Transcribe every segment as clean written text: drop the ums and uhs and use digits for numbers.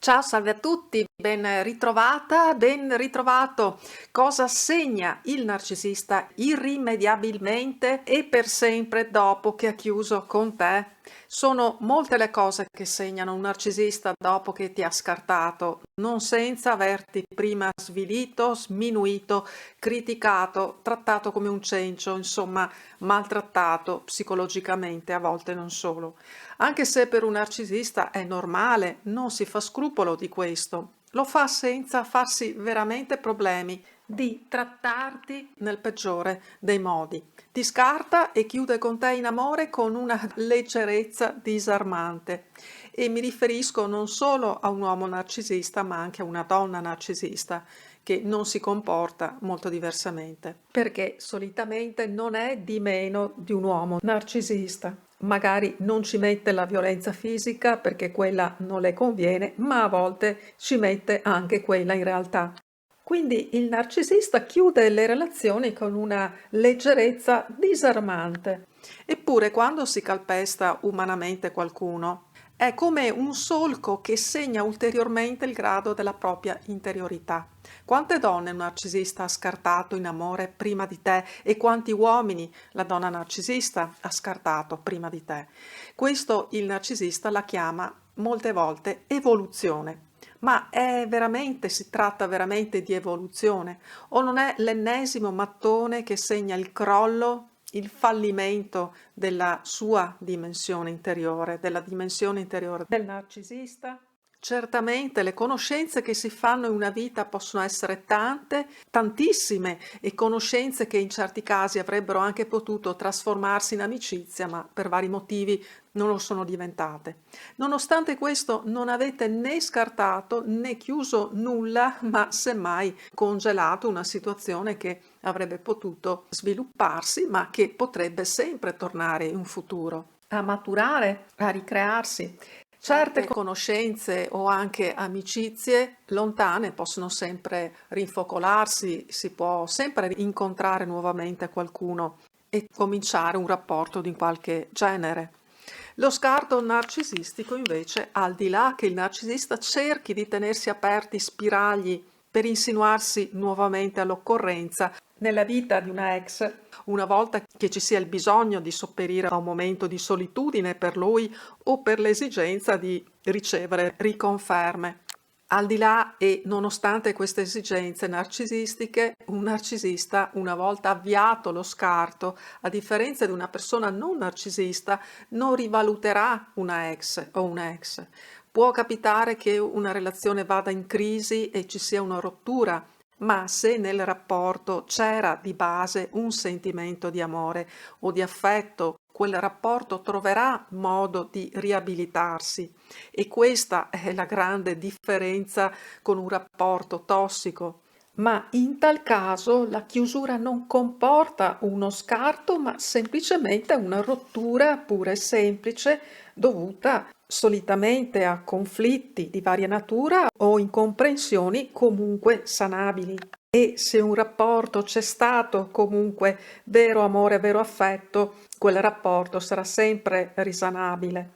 Ciao, salve a tutti, ben ritrovata, ben ritrovato. Cosa segna il narcisista irrimediabilmente e per sempre dopo che ha chiuso con te? Sono molte le cose che segnano un narcisista dopo che ti ha scartato, non senza averti prima svilito, sminuito, criticato, trattato come un cencio, insomma, maltrattato psicologicamente, a volte non solo. Anche se per un narcisista è normale, non si fa scrupolo di questo. Lo fa senza farsi veramente problemi di trattarti nel peggiore dei modi. Ti scarta e chiude con te in amore con una leggerezza disarmante. E mi riferisco non solo a un uomo narcisista, ma anche a una donna narcisista che non si comporta molto diversamente, perché solitamente non è di meno di un uomo narcisista. Magari non ci mette la violenza fisica perché quella non le conviene, ma a volte ci mette anche quella in realtà. Quindi il narcisista chiude le relazioni con una leggerezza disarmante. Eppure quando si calpesta umanamente qualcuno, è come un solco che segna ulteriormente il grado della propria interiorità. Quante donne un narcisista ha scartato in amore prima di te e quanti uomini la donna narcisista ha scartato prima di te. Questo il narcisista la chiama molte volte evoluzione. Ma si tratta veramente di evoluzione? O non è l'ennesimo mattone che segna il crollo, il fallimento della sua dimensione interiore, della dimensione interiore del narcisista? Certamente le conoscenze che si fanno in una vita possono essere tante, tantissime, e conoscenze che in certi casi avrebbero anche potuto trasformarsi in amicizia, ma per vari motivi non lo sono diventate. Nonostante questo non avete né scartato né chiuso nulla, ma semmai congelato una situazione che avrebbe potuto svilupparsi, ma che potrebbe sempre tornare in futuro a maturare, a ricrearsi. Certe conoscenze o anche amicizie lontane possono sempre rinfocolarsi, si può sempre incontrare nuovamente qualcuno e cominciare un rapporto di qualche genere. Lo scarto narcisistico invece, al di là che il narcisista cerchi di tenersi aperti spiragli per insinuarsi nuovamente all'occorrenza nella vita di una ex, una volta che ci sia il bisogno di sopperire a un momento di solitudine per lui o per l'esigenza di ricevere riconferme. Al di là e nonostante queste esigenze narcisistiche, un narcisista, una volta avviato lo scarto, a differenza di una persona non narcisista, non rivaluterà una ex o un ex. Può capitare che una relazione vada in crisi e ci sia una rottura, ma se nel rapporto c'era di base un sentimento di amore o di affetto, quel rapporto troverà modo di riabilitarsi, e questa è la grande differenza con un rapporto tossico. Ma in tal caso la chiusura non comporta uno scarto, ma semplicemente una rottura pura e semplice dovuta solitamente a conflitti di varia natura o incomprensioni comunque sanabili. E se un rapporto c'è stato comunque vero amore, vero affetto, quel rapporto sarà sempre risanabile.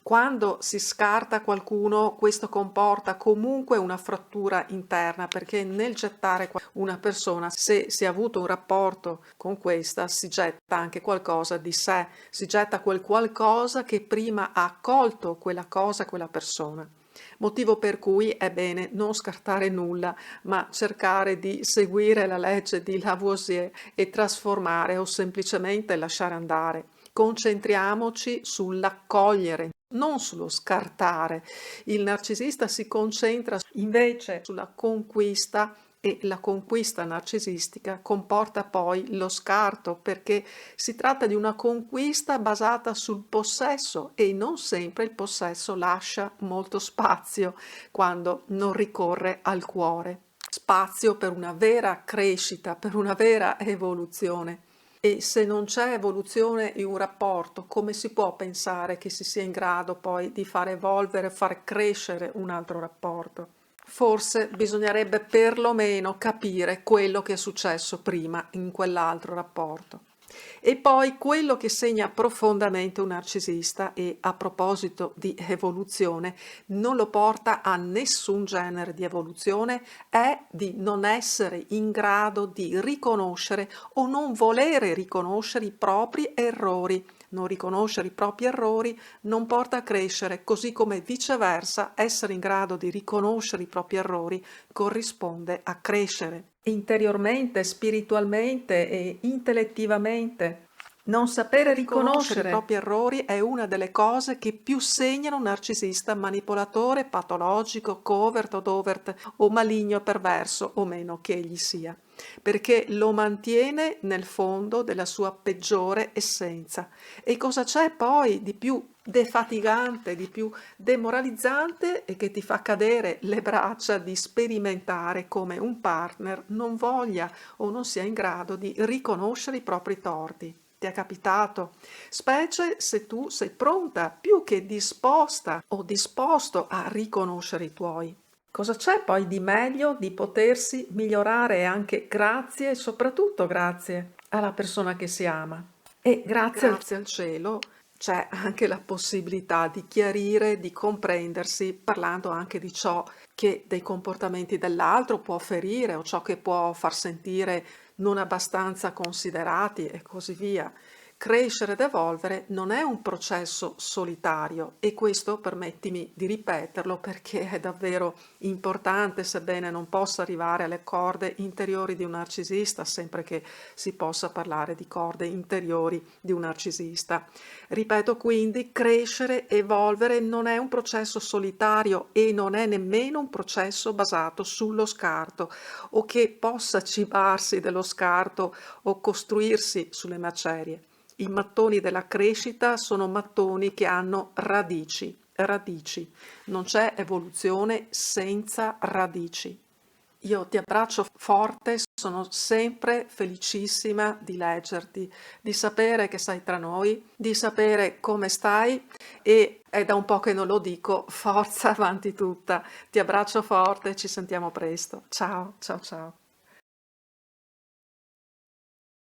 Quando si scarta qualcuno, questo comporta comunque una frattura interna, perché nel gettare una persona, se si è avuto un rapporto con questa, si getta anche qualcosa di sé, si getta quel qualcosa che prima ha accolto quella cosa, quella persona. Motivo per cui è bene non scartare nulla, ma cercare di seguire la legge di Lavoisier e trasformare o semplicemente lasciare andare. Concentriamoci sull'accogliere, non sullo scartare. Il narcisista si concentra invece sulla conquista, e la conquista narcisistica comporta poi lo scarto, perché si tratta di una conquista basata sul possesso e non sempre il possesso lascia molto spazio quando non ricorre al cuore. Spazio per una vera crescita, per una vera evoluzione. E se non c'è evoluzione in un rapporto, come si può pensare che si sia in grado poi di far evolvere, far crescere un altro rapporto? Forse bisognerebbe perlomeno capire quello che è successo prima in quell'altro rapporto. E poi quello che segna profondamente un narcisista, e a proposito di evoluzione, non lo porta a nessun genere di evoluzione, è di non essere in grado di riconoscere o non volere riconoscere i propri errori. Non riconoscere i propri errori non porta a crescere, così come viceversa essere in grado di riconoscere i propri errori corrisponde a crescere interiormente, spiritualmente e intellettivamente. Non sapere riconoscere i propri errori è una delle cose che più segnano un narcisista manipolatore, patologico, covert o dovert o maligno, perverso o meno che egli sia, perché lo mantiene nel fondo della sua peggiore essenza. E cosa c'è poi di più defatigante, di più demoralizzante e che ti fa cadere le braccia di sperimentare come un partner non voglia o non sia in grado di riconoscere i propri torti? Ti è capitato? Specie se tu sei pronta, più che disposta o disposto a riconoscere i tuoi. Cosa c'è poi di meglio di potersi migliorare anche grazie e soprattutto grazie alla persona che si ama? E grazie al cielo c'è anche la possibilità di chiarire, di comprendersi, parlando anche di ciò che dei comportamenti dell'altro può ferire o ciò che può far sentire non abbastanza considerati e così via. Crescere ed evolvere non è un processo solitario, e questo permettimi di ripeterlo perché è davvero importante, sebbene non possa arrivare alle corde interiori di un narcisista, sempre che si possa parlare di corde interiori di un narcisista. Ripeto quindi, crescere, evolvere non è un processo solitario e non è nemmeno un processo basato sullo scarto o che possa cibarsi dello scarto o costruirsi sulle macerie. I mattoni della crescita sono mattoni che hanno radici, radici. Non c'è evoluzione senza radici. Io ti abbraccio forte, sono sempre felicissima di leggerti, di sapere che sei tra noi, di sapere come stai, e è da un po' che non lo dico, forza avanti tutta. Ti abbraccio forte, ci sentiamo presto. Ciao, ciao, ciao.